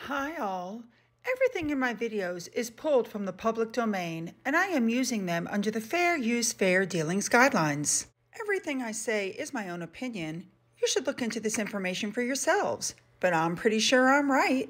Hi all. Everything in my videos is pulled from the public domain and I am using them under the Fair Use Fair Dealings guidelines. Everything I say is my own opinion. You should look into this information for yourselves, but I'm pretty sure I'm right.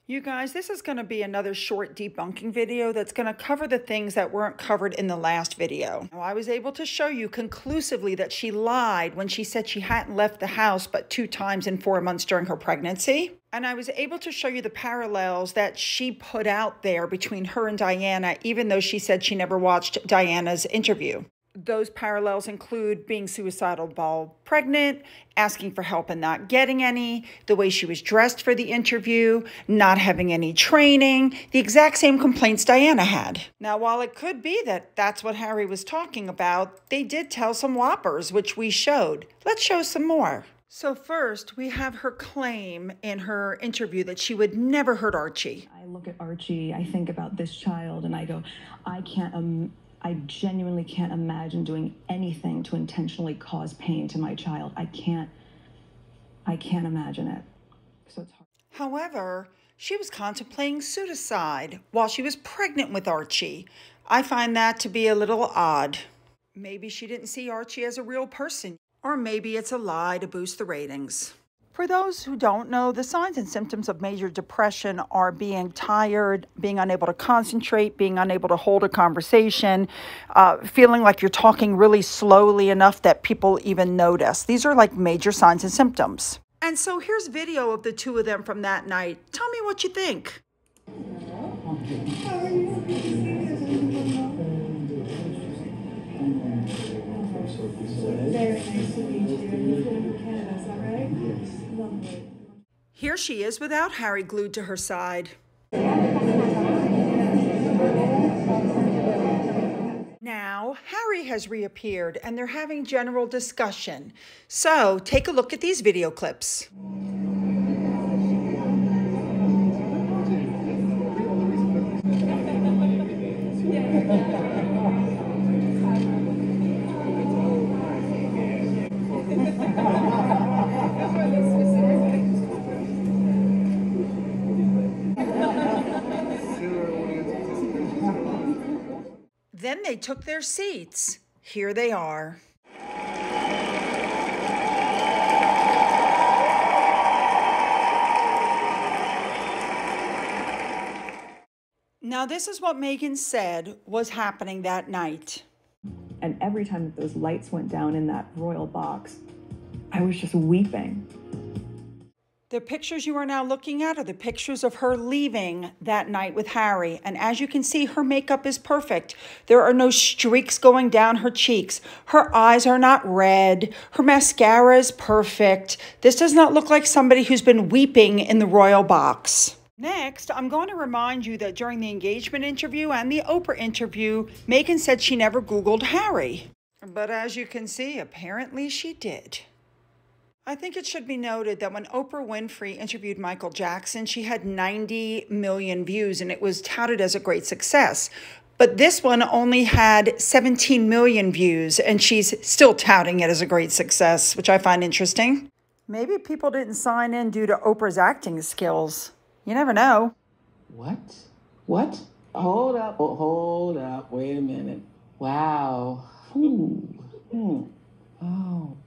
You guys, this is going to be another short debunking video that's going to cover the things that weren't covered in the last video. Now, I was able to show you conclusively that she lied when she said she hadn't left the house but 2 times in 4 months during her pregnancy. And I was able to show you the parallels that she put out there between her and Diana, even though she said she never watched Diana's interview. Those parallels include being suicidal while pregnant, asking for help and not getting any, the way she was dressed for the interview, not having any training, the exact same complaints Diana had. Now, while it could be that that's what Harry was talking about, they did tell some whoppers, which we showed. Let's show some more. So first, we have her claim in her interview that she would never hurt Archie. I look at Archie, I think about this child, and I go, I genuinely can't imagine doing anything to intentionally cause pain to my child. I can't imagine it. So it's hard. However, she was contemplating suicide while she was pregnant with Archie. I find that to be a little odd. Maybe she didn't see Archie as a real person, or maybe it's a lie to boost the ratings. For those who don't know, the signs and symptoms of major depression are being tired, being unable to concentrate, being unable to hold a conversation, feeling like you're talking really slowly enough that people even notice. These are like major signs and symptoms. And so here's video of the two of them from that night. Tell me what you think. Very nice to meet you. You flew to Canada, is that right? Yes. Lovely. Here she is without Harry glued to her side. Now, Harry has reappeared and they're having general discussion. So, take a look at these video clips. Then they took their seats. Here they are. Now, this is what Megan said was happening that night. And every time that those lights went down in that royal box, I was just weeping. The pictures you are now looking at are the pictures of her leaving that night with Harry. And as you can see, her makeup is perfect. There are no streaks going down her cheeks. Her eyes are not red. Her mascara is perfect. This does not look like somebody who's been weeping in the royal box. Next, I'm going to remind you that during the engagement interview and the Oprah interview, Megan said she never Googled Harry. But as you can see, apparently she did. I think it should be noted that when Oprah Winfrey interviewed Michael Jackson, she had 90 million views and it was touted as a great success. But this one only had 17 million views and she's still touting it as a great success, which I find interesting. Maybe people didn't sign in due to Oprah's acting skills. You never know. What? What? Hold up. Oh, hold up. Wait a minute. Wow. Oh.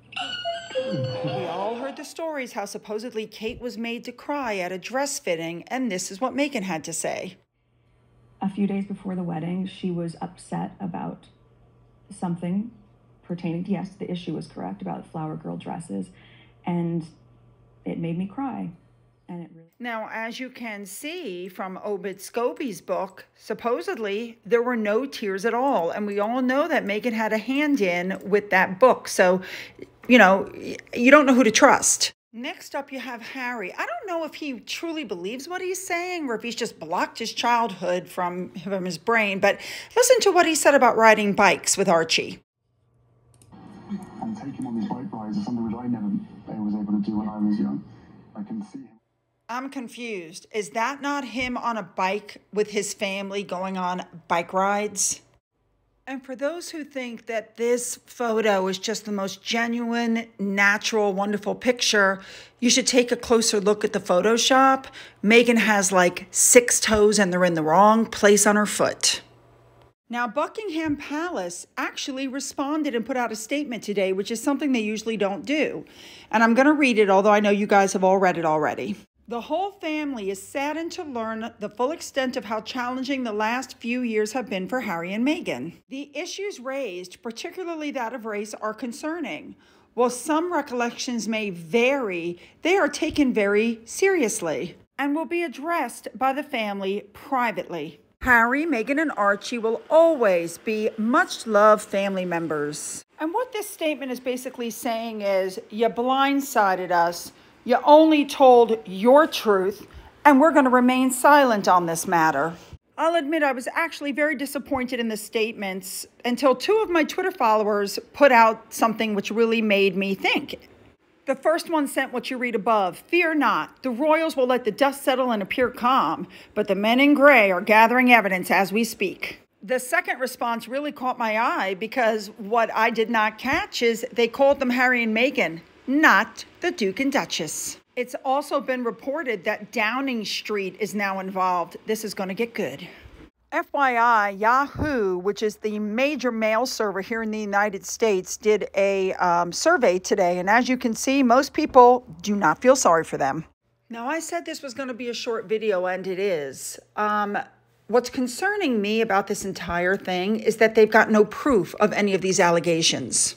We all heard the stories how supposedly Kate was made to cry at a dress fitting, and this is what Megan had to say. A few days before the wedding, she was upset about something pertaining to, yes, the issue was correct, about flower girl dresses, and it made me cry. And it really... Now, as you can see from Obed Scobie's book, supposedly there were no tears at all, and we all know that Megan had a hand in with that book, so you know, you don't know who to trust. Next up, you have Harry. I don't know if he truly believes what he's saying or if he's just blocked his childhood from his brain, but listen to what he said about riding bikes with Archie. And taking on these bike rides is something which I never was able to do when I was young. I can see him. I'm confused. Is that not him on a bike with his family going on bike rides? And for those who think that this photo is just the most genuine, natural, wonderful picture, you should take a closer look at the Photoshop. Meghan has like 6 toes and they're in the wrong place on her foot. Now, Buckingham Palace actually responded and put out a statement today, which is something they usually don't do. And I'm going to read it, although I know you guys have all read it already. The whole family is saddened to learn the full extent of how challenging the last few years have been for Harry and Meghan. The issues raised, particularly that of race, are concerning. While some recollections may vary, they are taken very seriously and will be addressed by the family privately. Harry, Meghan, and Archie will always be much-loved family members. And what this statement is basically saying is, you blindsided us. You only told your truth, and we're going to remain silent on this matter. I'll admit I was actually very disappointed in the statements until 2 of my Twitter followers put out something which really made me think. The first one sent what you read above. Fear not, the royals will let the dust settle and appear calm, but the men in gray are gathering evidence as we speak. The second response really caught my eye because what I did not catch is they called them Harry and Meghan, not the Duke and Duchess. It's also been reported that Downing Street is now involved. This is going to get good. FYI, Yahoo, which is the major mail server here in the United States, did a survey today. And as you can see, most people do not feel sorry for them. Now, I said this was going to be a short video, and it is. What's concerning me about this entire thing is that they've got no proof of any of these allegations.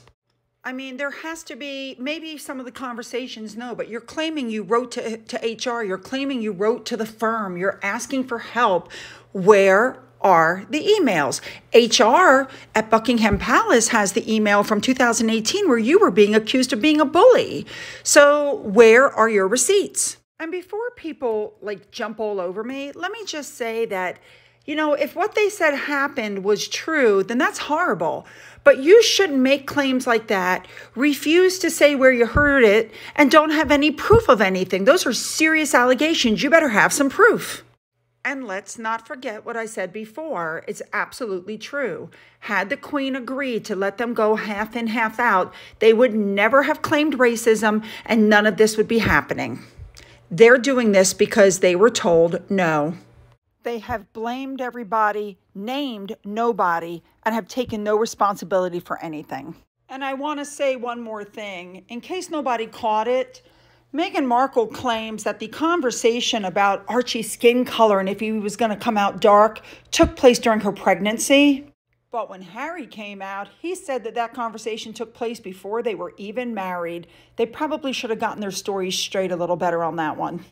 I mean, there has to be, maybe some of the conversations, no, but you're claiming you wrote to HR, you're claiming you wrote to the firm, you're asking for help. Where are the emails? HR at Buckingham Palace has the email from 2018 where you were being accused of being a bully. So where are your receipts? And before people like jump all over me, let me just say that, you know, if what they said happened was true, then that's horrible. But you shouldn't make claims like that, refuse to say where you heard it, and don't have any proof of anything. Those are serious allegations. You better have some proof. And let's not forget what I said before. It's absolutely true. Had the Queen agreed to let them go half in, half out, they would never have claimed racism, and none of this would be happening. They're doing this because they were told no. They have blamed everybody, named nobody, and have taken no responsibility for anything. And I want to say one more thing. In case nobody caught it, Meghan Markle claims that the conversation about Archie's skin color and if he was going to come out dark took place during her pregnancy. But when Harry came out, he said that that conversation took place before they were even married. They probably should have gotten their stories straight a little better on that one.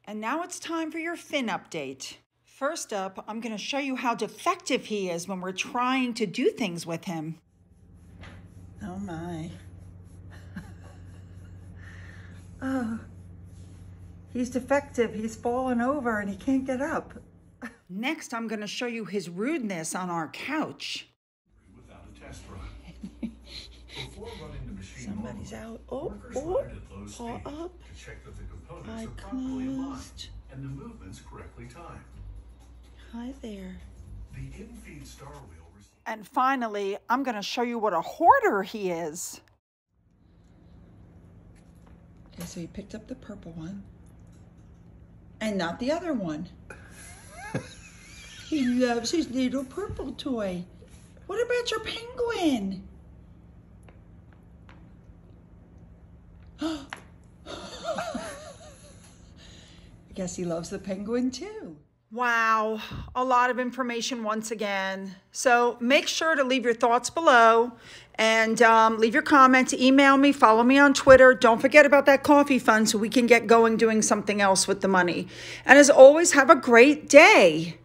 And now it's time for your Finn update. First up, I'm going to show you how defective he is when we're trying to do things with him. Oh my. Oh, he's defective. He's fallen over and he can't get up. Next, I'm going to show you his rudeness on our couch. Without a test run. Before running the machine Somebody's normally, out. Oh, workers oh, run it at low speed paw up. to check that the components Eye are properly aligned closed. and the movements correctly timed. Hi there. The in-feed star wheel receives. And finally, I'm going to show you what a hoarder he is. Okay, so he picked up the purple one and not the other one. He loves his little purple toy. What about your penguin? I guess he loves the penguin too. Wow, a lot of information once again. So make sure to leave your thoughts below and leave your comments, email me, follow me on Twitter. Don't forget about that coffee fund so we can get going doing something else with the money. And as always, have a great day.